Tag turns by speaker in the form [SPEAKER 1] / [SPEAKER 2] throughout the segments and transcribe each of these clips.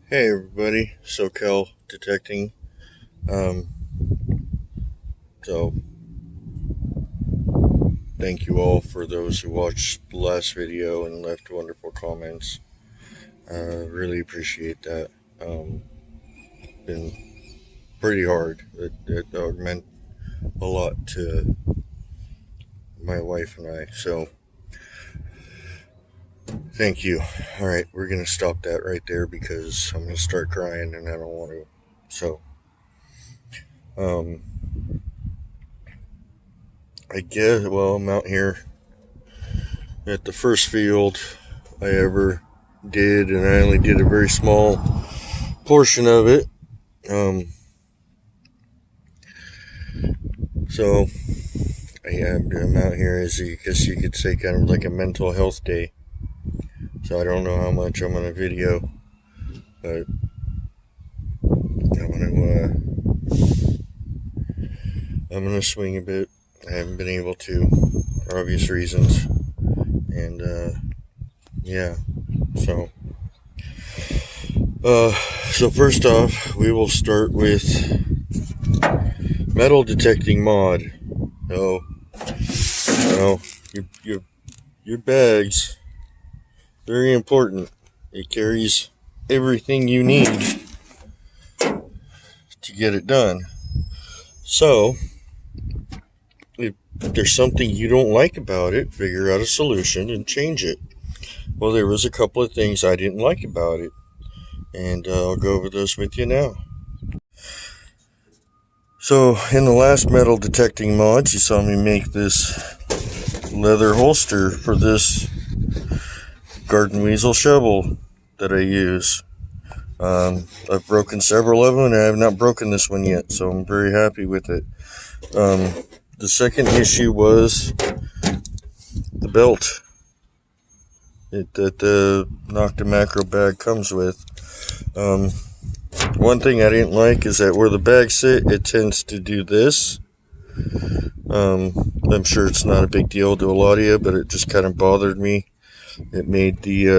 [SPEAKER 1] Hey everybody, SoCal Detecting. Um, so thank you all for those who watched the last video and left wonderful comments. Really appreciate that. Been pretty hard. It meant a lot to my wife and I. So thank you. All right, we're gonna stop that right there because I'm gonna start crying and I don't want to. So um, I guess I'm out here at the first field I ever did, and I only did a very small portion of it. Um, so I'm out here as I guess you could say kind of like a mental health day. So I don't know how much I'm on a video, but I'm gonna swing a bit. I haven't been able to for obvious reasons, and yeah. So so first off, we will start with metal detecting mod. So, your bags, very important. It carries everything you need to get it done. So, if there's something you don't like about it, figure out a solution and change it. Well, there was a couple of things I didn't like about it, and I'll go over those with you now. So, in the last metal detecting mods, you saw me make this leather holster for this garden weasel shovel that I use. I've broken several of them, and I have not broken this one yet, so I'm very happy with it. The second issue was the belt that the Nocta Macro bag comes with. One thing I didn't like is that where the bags sit, it tends to do this. I'm sure it's not a big deal to a lot of you, but it just kind of bothered me. It made the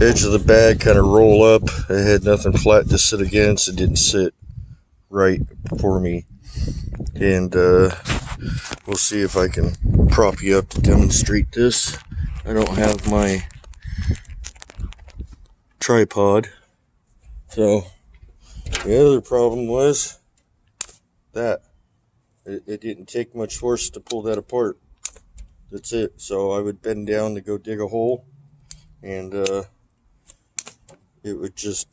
[SPEAKER 1] edge of the bag kind of roll up. It had nothing flat to sit against. It didn't sit right for me. And we'll see if I can prop you up to demonstrate this. I don't have my tripod. So the other problem was that it didn't take much force to pull that apart. That's it. So I would bend down to go dig a hole, and it would just,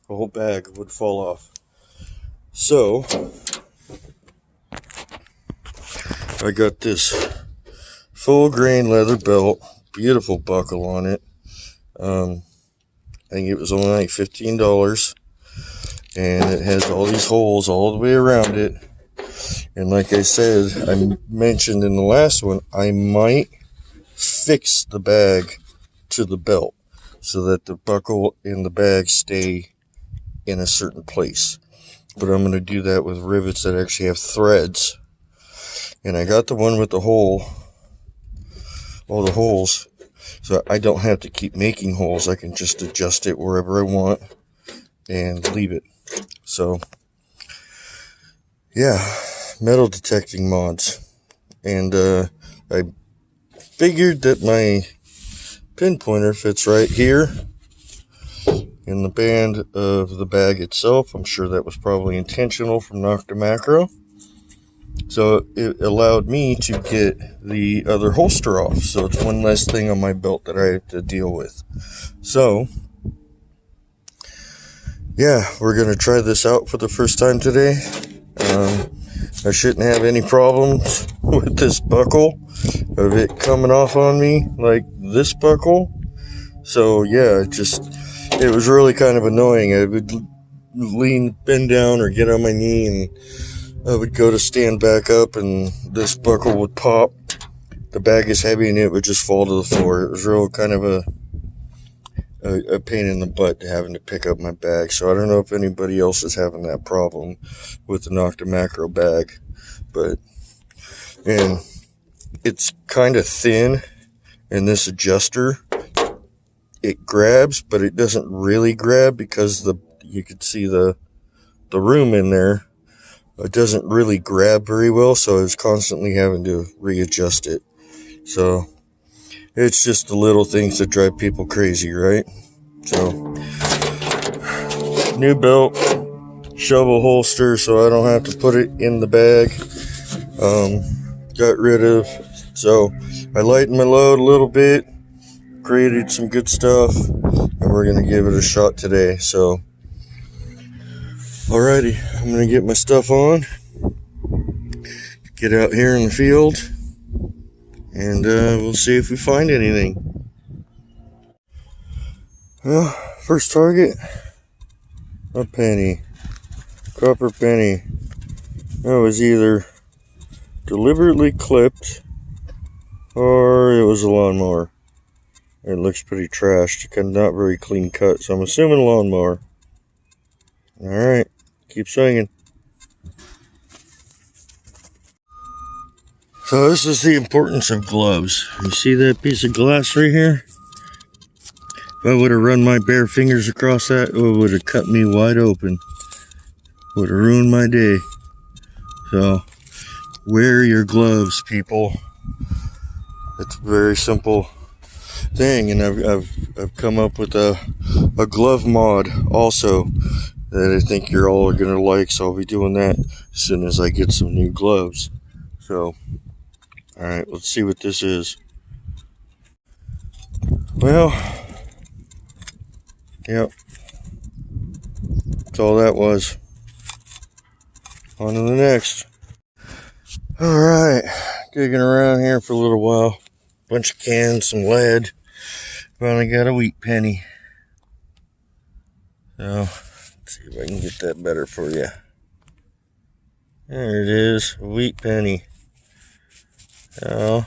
[SPEAKER 1] the whole bag would fall off. So I got this full grain leather belt, beautiful buckle on it. I think it was only like $15, and it has all these holes all the way around it. And like I said, I mentioned in the last one, I might fix the bag to the belt so that the buckle and the bag stay in a certain place. But I'm going to do that with rivets that actually have threads. And I got the one with the hole, all the holes, so I don't have to keep making holes. I can just adjust it wherever I want and leave it. So, yeah, metal detecting mods. And I figured that my pinpointer fits right here in the band of the bag itself. I'm sure that was probably intentional from Nocta Macro. So it allowed me to get the other holster off. So it's one less thing on my belt that I have to deal with. So, yeah, we're going to try this out for the first time today. I shouldn't have any problems with this buckle of it coming off on me like this buckle. So yeah, it was really kind of annoying. I would bend down or get on my knee, and I would go to stand back up, and this buckle would pop. The bag is heavy, and it would just fall to the floor. It was real kind of a pain in the butt having to pick up my bag. So I don't know if anybody else is having that problem with the Nocta Macro bag, and it's kind of thin, and this adjuster it grabs, but it doesn't really grab because you could see the room in there. It doesn't really grab very well, so I was constantly having to readjust it. So it's just the little things that drive people crazy, right? So new belt, shovel holster, so I don't have to put it in the bag. Got rid of, so I lightened my load a little bit, created some good stuff, and we're gonna give it a shot today. So alrighty, I'm gonna get my stuff on, get out here in the field, and we'll see if we find anything. Well, first target, a penny, copper penny. That was either deliberately clipped or it was a lawnmower. It looks pretty trashed, not very clean cut, so I'm assuming lawnmower. Alright, keep swinging. So this is the importance of gloves. You see that piece of glass right here? If I would have run my bare fingers across that, it would have cut me wide open. Would have ruined my day. So, wear your gloves, people. It's a very simple thing, and I've come up with a glove mod also that I think you're all gonna like, so I'll be doing that as soon as I get some new gloves. So, alright, let's see what this is. Well, yep, that's all that was. On to the next. Alright, digging around here for a little while. Bunch of cans, some lead. Finally got a wheat penny. So, let's see if I can get that better for you. There it is, a wheat penny. So,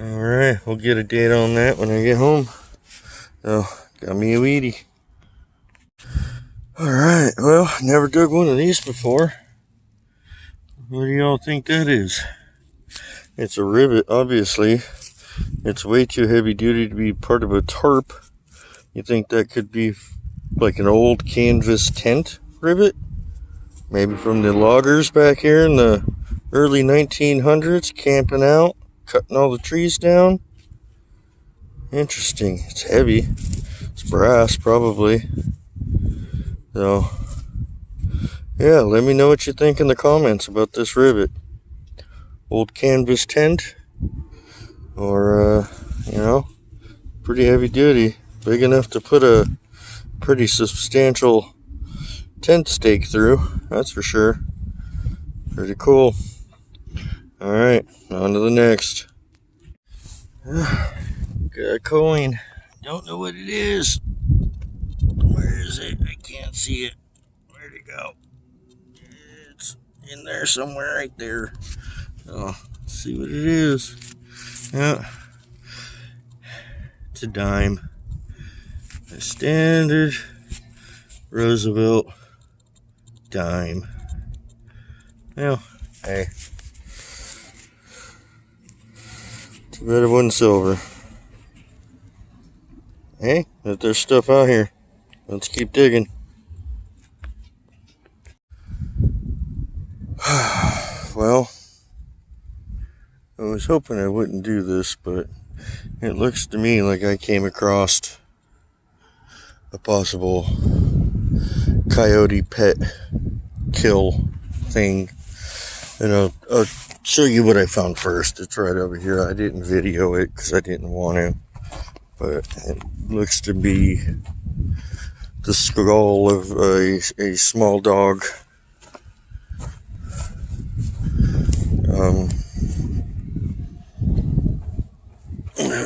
[SPEAKER 1] alright, we'll get a date on that when I get home. So, got me a Wheatie. Alright, well, never dug one of these before. What do y'all think that is? It's a rivet, obviously. It's way too heavy duty to be part of a tarp. You think that could be like an old canvas tent rivet? Maybe from the loggers back here in the early 1900s, camping out, cutting all the trees down. Interesting. It's heavy. It's brass, probably. So, yeah, let me know what you think in the comments about this rivet. Old canvas tent, or, pretty heavy duty. Big enough to put a pretty substantial tent stake through, that's for sure. Pretty cool. Alright, on to the next. Got a coin. Don't know what it is. Where is it? I can't see it. Where'd it go? It's in there somewhere right there. So, let's see what it is. Yeah. It's a dime. A standard Roosevelt dime. Well, hey. Too bad it wasn't silver. Hey, if there's stuff out here, let's keep digging. Well, I was hoping I wouldn't do this, but it looks to me like I came across a possible coyote pet kill thing. And I'll show you what I found first. It's right over here. I didn't video it because I didn't want to. But it looks to be the skull of a small dog.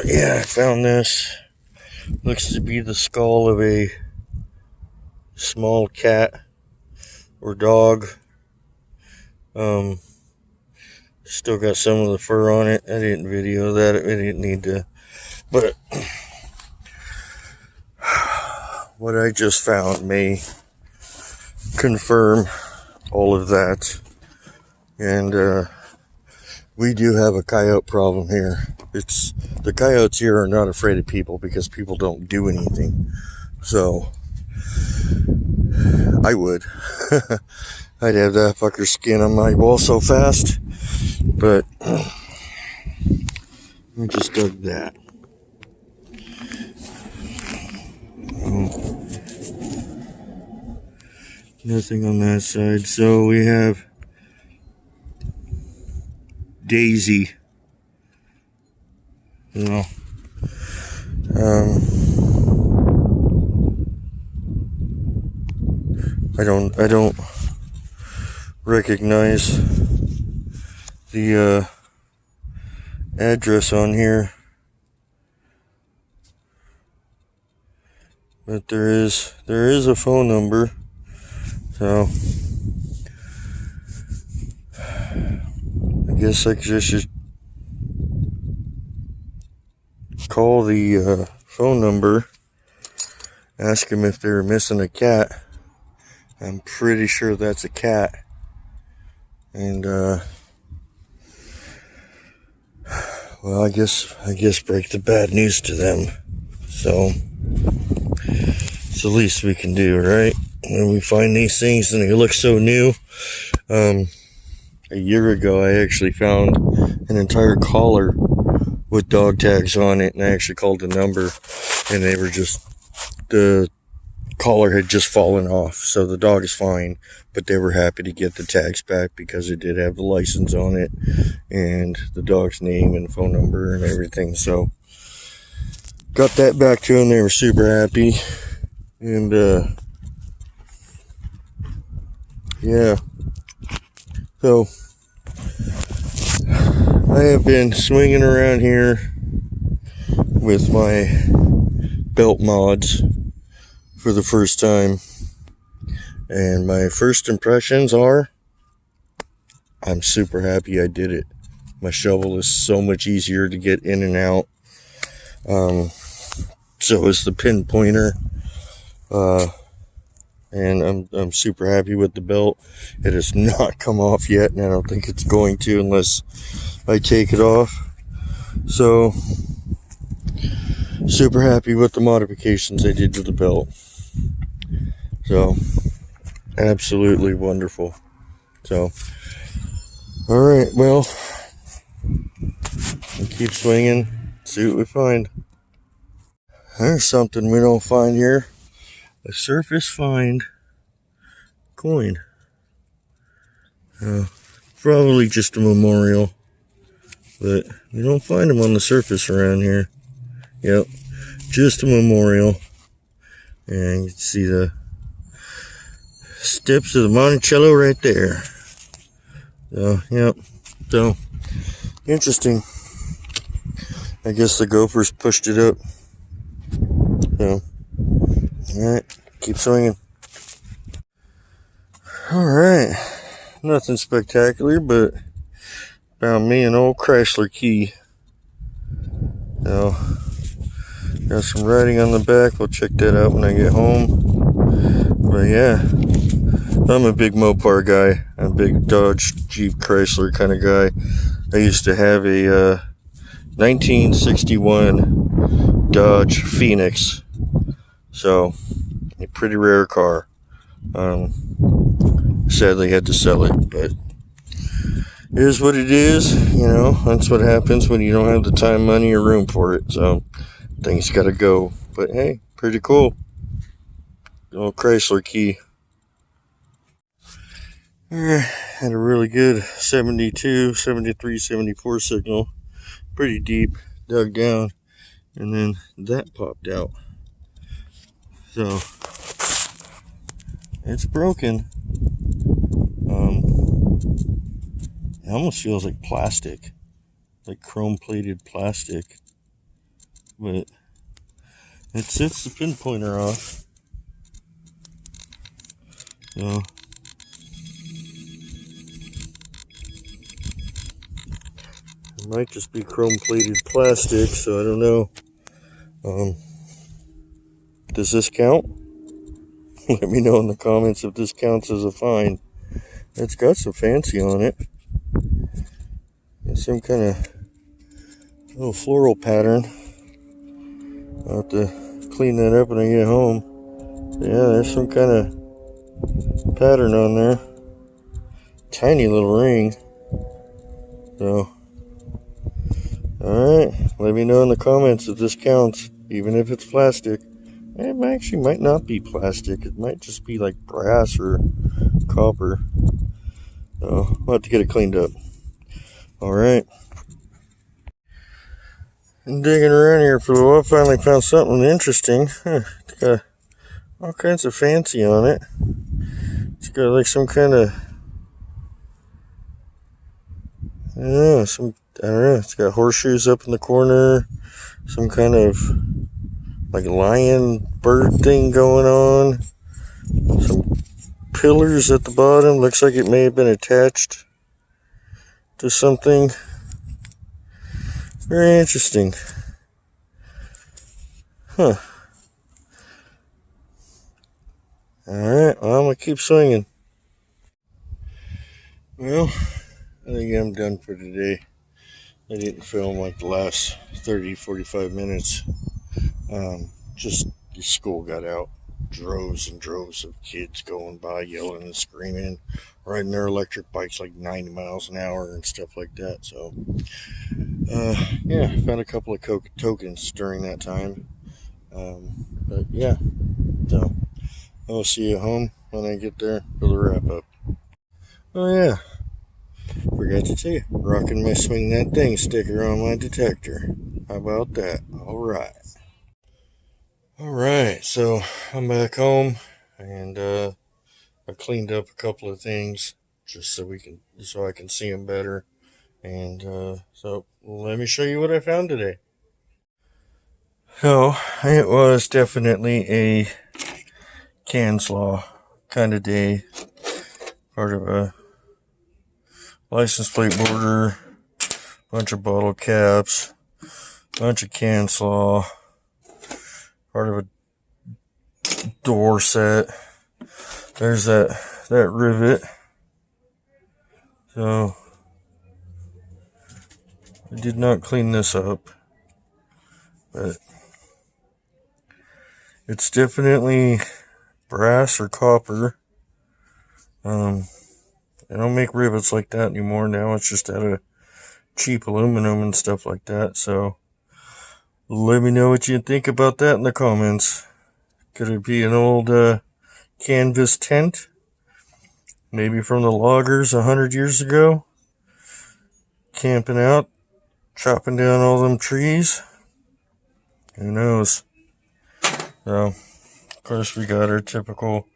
[SPEAKER 1] Yeah, I found this. Looks to be the skull of a small cat or dog. Still got some of the fur on it. I didn't video that. I didn't need to. But what I just found may confirm all of that. And we do have a coyote problem here. The coyotes here are not afraid of people because people don't do anything. So I would. I'd have that fucker's skin on my wall so fast. But I just dug that. Nothing on that side. So we have Daisy. You know. I don't recognize the address on here, but there is a phone number, so I guess I should call the phone number, ask them if they're missing a cat. I'm pretty sure that's a cat. And well, I guess break the bad news to them. So it's the least we can do, right? When we find these things and they look so new. A year ago, I actually found an entire collar with dog tags on it, and I actually called the number, and they were the collar had just fallen off, so the dog is fine, but they were happy to get the tags back because it did have the license on it and the dog's name and phone number and everything. So got that back to them. They were super happy. And yeah, so I have been swinging around here with my belt mods for the first time, and my first impressions are I'm super happy I did it. My shovel is so much easier to get in and out. So is the pinpointer, and I'm super happy with the belt. It has not come off yet, and I don't think it's going to unless I take it off. So super happy with the modifications I did to the belt. So, absolutely wonderful. So, alright, well, we'll keep swinging, see what we find. There's something we don't find here. A surface find coin. Probably just a memorial, but you don't find them on the surface around here. Yep, just a memorial. And you can see the steps of the Monticello right there. So, yep. So, interesting. I guess the gophers pushed it up. So, alright, keep swinging. Alright, nothing spectacular, but found me an old Chrysler key. So, got some writing on the back. We'll check that out when I get home. But yeah, I'm a big Mopar guy. I'm a big Dodge, Jeep, Chrysler kind of guy. I used to have a 1961 Dodge Phoenix. So, a pretty rare car. Sadly had to sell it, but it is what it is. You know, that's what happens when you don't have the time, money, or room for it. So, things gotta go. But hey, pretty cool. Old Chrysler key. Had a really good 72, 73, 74 signal. Pretty deep. Dug down. And then that popped out. So, it's broken. It almost feels like plastic. Like chrome-plated plastic. But it sets the pinpointer off. So, it might just be chrome-plated plastic, so I don't know. Does this count? Let me know in the comments if this counts as a find. It's got some fancy on it. some kind of little floral pattern. I'll have to clean that up when I get home. Yeah, there's some kind of pattern on there. Tiny little ring. So, alright, let me know in the comments if this counts, even if it's plastic. It actually might not be plastic. It might just be like brass or copper. So, I'll have to get it cleaned up. Alright. I'm digging around here for a while. Finally found something interesting. It's got all kinds of fancy on it. It's got like some kind of, I don't know. It's got horseshoes up in the corner. Some kind of like lion bird thing going on. Some pillars at the bottom. Looks like it may have been attached to something. Very interesting. Huh. Alright, well, I'm going to keep swinging. Well, I think I'm done for today. I didn't film like the last 30-45 minutes. Just the school got out. Droves and droves of kids going by, yelling and screaming, riding their electric bikes like 90 miles an hour and stuff like that. So, yeah, I found a couple of tokens during that time. But yeah, so I'll see you at home when I get there for the wrap up. Oh yeah, forgot to tell you, rocking my Swing That Thing sticker on my detector. How about that? Alright, so I'm back home and I cleaned up a couple of things just so I can see them better. And so let me show you what I found today. So it was definitely a can slaw kind of day. Part of a license plate border, bunch of bottle caps, bunch of can slaw, part of a door set. There's that rivet. So I did not clean this up, but it's definitely brass or copper. They don't make rivets like that anymore. Now it's just out of cheap aluminum and stuff like that. So let me know what you think about that in the comments. Could it be an old canvas tent? Maybe from the loggers 100 years ago? Camping out, chopping down all them trees? Who knows? So, of course, we got our typical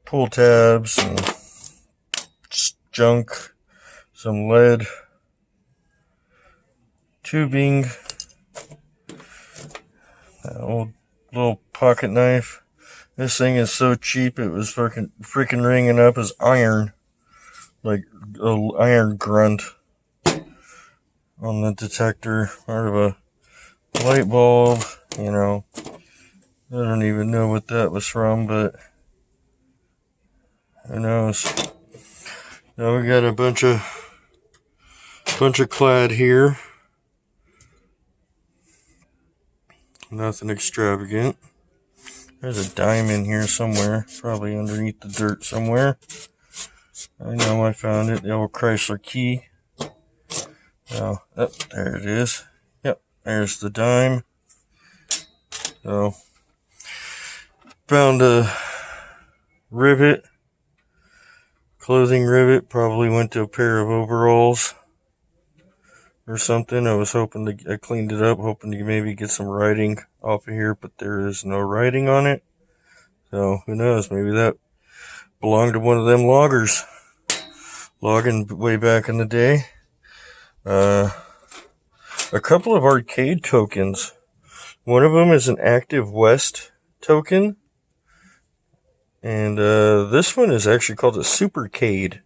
[SPEAKER 1] pull tabs and junk, some lead tubing, that old little pocket knife. This thing is so cheap it was freaking ringing up as iron, like an iron grunt on the detector. Part of a light bulb, you know. I don't even know what that was from, but who knows. Now we got a bunch of clad here. Nothing extravagant. There's a dime in here somewhere, probably underneath the dirt somewhere. I know I found it, the old Chrysler key. Oh, there it is. Yep, there's the dime. So, found a rivet, clothing rivet, probably went to a pair of overalls or something. I cleaned it up, hoping to maybe get some writing off of here, but there is no writing on it. So, who knows, maybe that belonged to one of them loggers, logging way back in the day. A couple of arcade tokens. One of them is an Active West token. And this one is actually called a Supercade.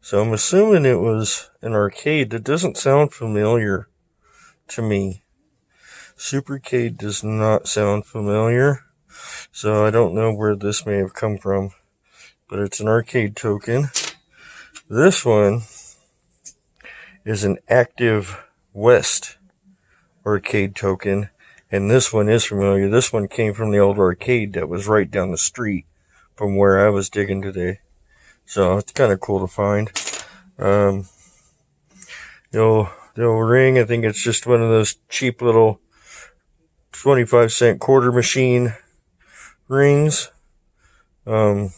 [SPEAKER 1] So I'm assuming it was an arcade. That doesn't sound familiar to me. Supercade does not sound familiar. So I don't know where this may have come from. But it's an arcade token. This one is an Active West arcade token. And this one is familiar. This one came from the old arcade that was right down the street from where I was digging today. So it's kind of cool to find. The old ring, I think it's just one of those cheap little 25-cent quarter machine rings. A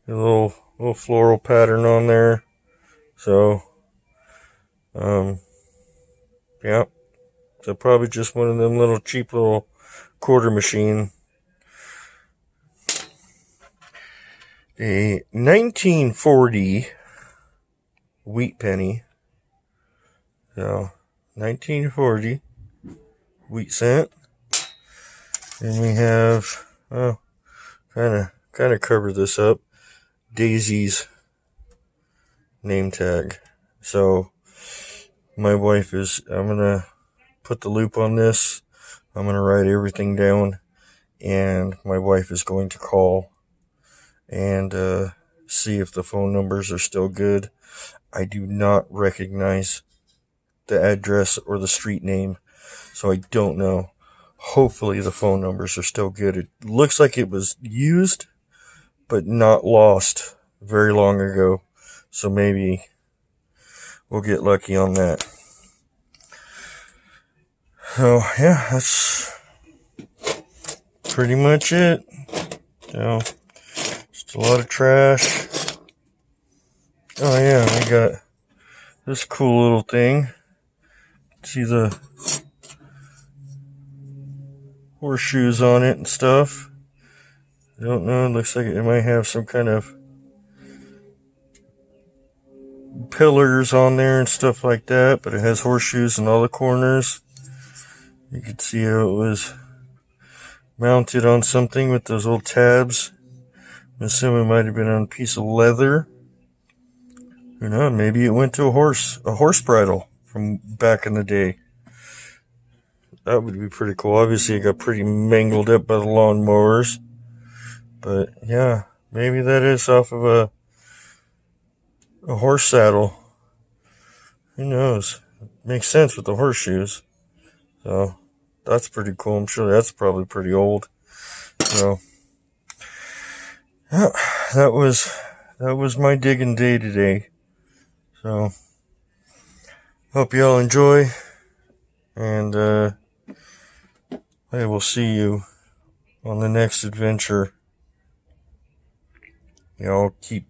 [SPEAKER 1] little floral pattern on there. So, yeah. So probably just one of them little cheap little quarter machine. A 1940 wheat penny. So 1940 wheat cent. And we have kind of cover this up. Daisy's name tag. So my wife I'm gonna put the loop on this. I'm gonna write everything down, and my wife is going to call and see if the phone numbers are still good. I do not recognize the address or the street name, so I don't know. Hopefully the phone numbers are still good. It looks like it was used, but not lost very long ago. So maybe we'll get lucky on that. So yeah, that's pretty much it. So just a lot of trash. Oh yeah, we got this cool little thing. See the horseshoes on it and stuff. I don't know, it looks like it might have some kind of pillars on there and stuff like that, but it has horseshoes in all the corners. You can see how it was mounted on something with those little tabs. I'm assuming it might have been on a piece of leather. Who knows, maybe it went to a horse bridle from back in the day. That would be pretty cool. Obviously it got pretty mangled up by the lawnmowers. But yeah, maybe that is off of a horse saddle. Who knows? It makes sense with the horseshoes. So that's pretty cool. I'm sure that's probably pretty old. So yeah, that was my digging day today. So hope you all enjoy, and I will see you on the next adventure. Y'all keep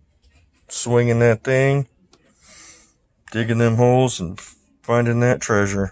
[SPEAKER 1] swinging that thing, digging them holes, and finding that treasure.